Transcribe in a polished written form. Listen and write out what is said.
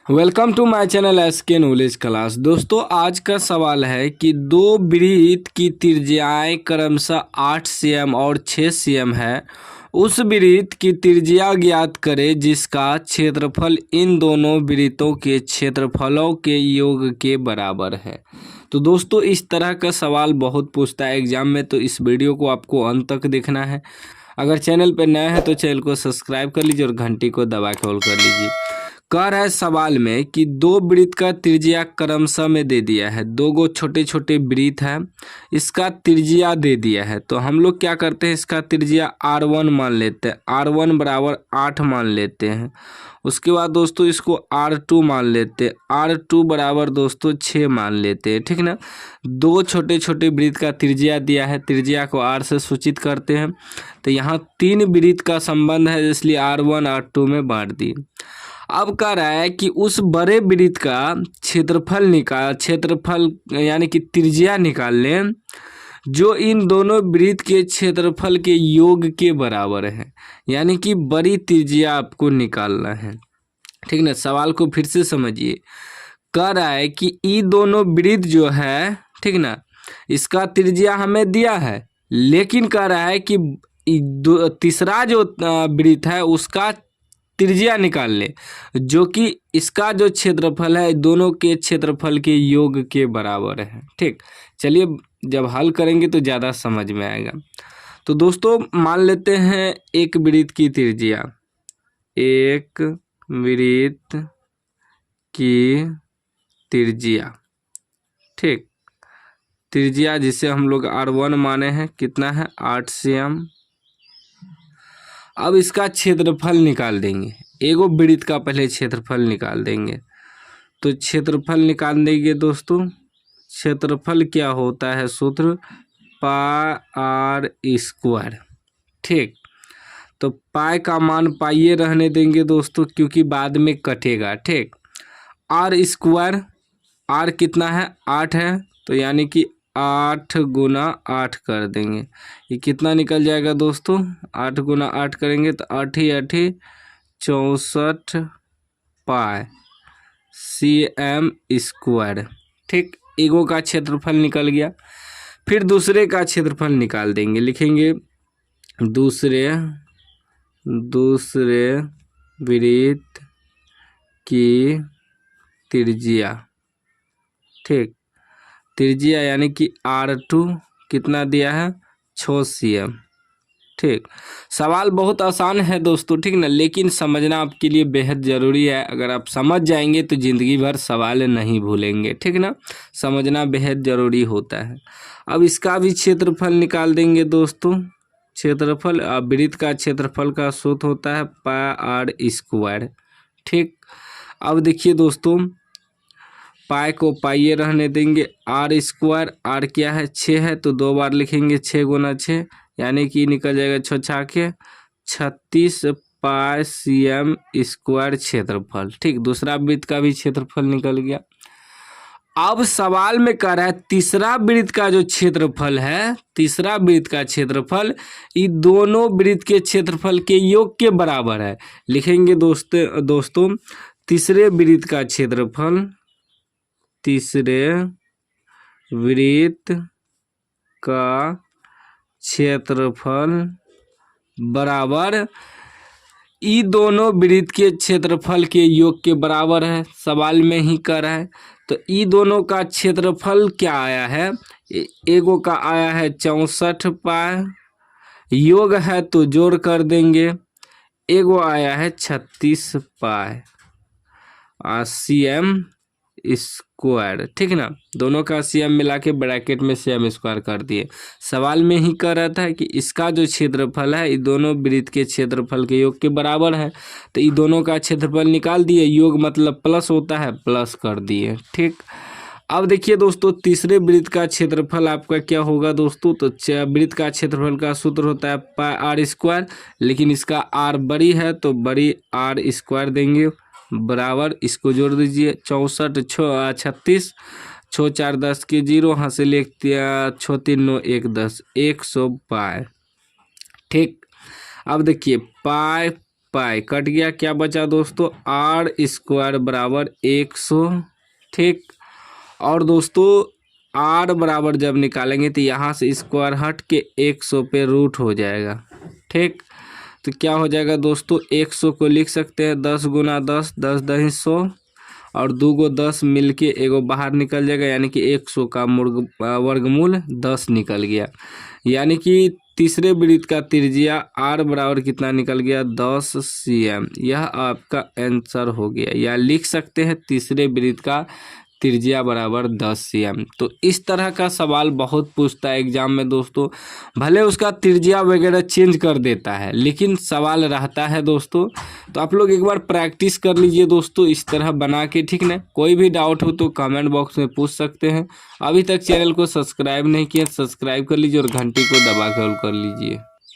Welcome to my channel SK knowledge class. दोस्तों, आज का सवाल है कि दो वृत्त की त्रिज्याएं क्रमशः 8 cm और 6 cm है। उस वृत्त की त्रिज्या ज्ञात करें जिसका क्षेत्रफल इन दोनों वृत्तों के क्षेत्रफलों के योग के बराबर है। तो दोस्तों, इस तरह का सवाल बहुत पूछता है एग्जाम में, तो इस वीडियो को आपको अंत तक देखना है। अगर चैनल पर नया है तो चैनल को सब्सक्राइब कर लीजिए और घंटी को दबा के ऑल कर लीजिए। कह रहा है सवाल में कि दो वृत्त का त्रिज्या क्रमशः में दे दिया है। दो गो छोटे छोटे वृत्त है, इसका त्रिज्या दे दिया है। तो हम लोग क्या करते हैं, इसका त्रिज्या r1 मान लेते हैं। r1 बराबर 8 मान लेते हैं। उसके बाद दोस्तों इसको r2 मान लेते हैं। r2 बराबर दोस्तों 6 मान लेते हैं, ठीक ना। दो छोटे छोटे वृत्त का त्रिज्या दिया है, त्रिज्या को r से सूचित करते हैं। तो यहाँ तीन वृत्त का संबंध है, इसलिए r1 r2 में बांट दिए। अब कह रहा है कि उस बड़े वृत्त का क्षेत्रफल यानी कि त्रिज्या निकाल लें जो इन दोनों वृत्त के क्षेत्रफल के योग के बराबर है। यानी कि बड़ी त्रिज्या आपको निकालना है, ठीक ना। सवाल को फिर से समझिए। कह रहा है कि ये दोनों वृत्त जो है, ठीक ना, इसका त्रिज्या हमें दिया है, लेकिन कह रहा है कि तीसरा जो वृत्त है उसका त्रिज्या निकाल ले जो कि इसका जो क्षेत्रफल है दोनों के क्षेत्रफल के योग के बराबर है, ठीक। चलिए, जब हल करेंगे तो ज़्यादा समझ में आएगा। तो दोस्तों मान लेते हैं एक वृत्त की त्रिज्या, एक वृत्त की त्रिज्या, ठीक। त्रिज्या जिसे हम लोग r1 माने हैं, कितना है 8 cm। अब इसका क्षेत्रफल निकाल देंगे। एगो वृत्त का पहले क्षेत्रफल निकाल देंगे। तो क्षेत्रफल निकाल देंगे दोस्तों। क्षेत्रफल क्या होता है, सूत्र पाई आर स्क्वायर, ठीक। तो पाई का मान पाइए रहने देंगे दोस्तों, क्योंकि बाद में कटेगा, ठीक। आर स्क्वायर, आर कितना है 8 है, तो यानी कि 8 गुना 8 कर देंगे। ये कितना निकल जाएगा दोस्तों, 8 गुना 8 करेंगे तो 8 8 64 पाई cm स्क्वायर, ठीक। एगो का क्षेत्रफल निकल गया। फिर दूसरे का क्षेत्रफल निकाल देंगे। लिखेंगे दूसरे वृत्त की त्रिज्या, ठीक। त्रिज्या यानी कि r2 कितना दिया है 6 cm, ठीक। सवाल बहुत आसान है दोस्तों, ठीक ना, लेकिन समझना आपके लिए बेहद ज़रूरी है। अगर आप समझ जाएंगे तो ज़िंदगी भर सवाल नहीं भूलेंगे, ठीक ना। समझना बेहद ज़रूरी होता है। अब इसका भी क्षेत्रफल निकाल देंगे दोस्तों। क्षेत्रफल, वृत्त का क्षेत्रफल का सूत्र होता है पाई आर स्क्वायर, ठीक। अब देखिए दोस्तों, पाई को पाइए रहने देंगे। आर स्क्वायर, आर क्या है 6 है, तो 2 बार लिखेंगे 6 गुना 6, यानी कि निकल जाएगा 6 छाके 36 पाई cm स्क्वायर क्षेत्रफल, ठीक। दूसरा वृत्त का भी क्षेत्रफल निकल गया। अब सवाल में कह रहा है तीसरा वृत्त का जो क्षेत्रफल है, तीसरा वृत्त का क्षेत्रफल ये दोनों वृत्त के क्षेत्रफल के योग के बराबर है। लिखेंगे दोस्तों तीसरे वृत्त का क्षेत्रफल, तीसरे वृत्त का क्षेत्रफल बराबर ई दोनों वृत्त के क्षेत्रफल के योग के बराबर है। सवाल में ही कर रहा है। तो ई दोनों का क्षेत्रफल क्या आया है, एगो का आया है 64 पाई, योग है तो जोड़ कर देंगे। एगो आया है 36 पाई cm स्क्वायर, ठीक ना। दोनों का cm मिला के ब्रैकेट में cm स्क्वायर कर दिए। सवाल में ही कह रहा था कि इसका जो क्षेत्रफल है ये दोनों वृत्त के क्षेत्रफल के योग के बराबर है। तो ये दोनों का क्षेत्रफल निकाल दिए, योग मतलब प्लस होता है, प्लस कर दिए, ठीक। अब देखिए दोस्तों, तीसरे वृत्त का क्षेत्रफल आपका क्या होगा दोस्तों, तो वृत्त का क्षेत्रफल का सूत्र होता है पाई आर स्क्वायर, लेकिन इसका आर बड़ी है तो बड़ी आर स्क्वायर देंगे बराबर, इसको जोड़ दीजिए 64 36 6 4 10 के 0, यहाँ से ले 6 3 9 1 10 100 पाई, ठीक। अब देखिए पाई पाई कट गया, क्या बचा दोस्तों आर स्क्वायर बराबर 100। ठीक, और दोस्तों आर बराबर जब निकालेंगे तो यहाँ से स्क्वायर हट के 100 पे रूट हो जाएगा। ठीक, तो क्या हो जाएगा दोस्तों 100 को लिख सकते हैं 10 गुना 10, 10 दही 100 और 2 को 10 मिलके एगो बाहर निकल जाएगा, यानी कि 100 का वर्गमूल 10 निकल गया। यानी कि तीसरे वृत्त का त्रिज्या आर बराबर कितना निकल गया 10 cm। यह आपका आंसर हो गया, या लिख सकते हैं तीसरे वृत्त का त्रिज्या बराबर 10 cm। तो इस तरह का सवाल बहुत पूछता है एग्जाम में दोस्तों, भले उसका त्रिज्या वगैरह चेंज कर देता है लेकिन सवाल रहता है दोस्तों। तो आप लोग एक बार प्रैक्टिस कर लीजिए दोस्तों इस तरह बना के, ठीक ना। कोई भी डाउट हो तो कमेंट बॉक्स में पूछ सकते हैं। अभी तक चैनल को सब्सक्राइब नहीं किया सब्सक्राइब कर लीजिए और घंटी को दबा कर लीजिए।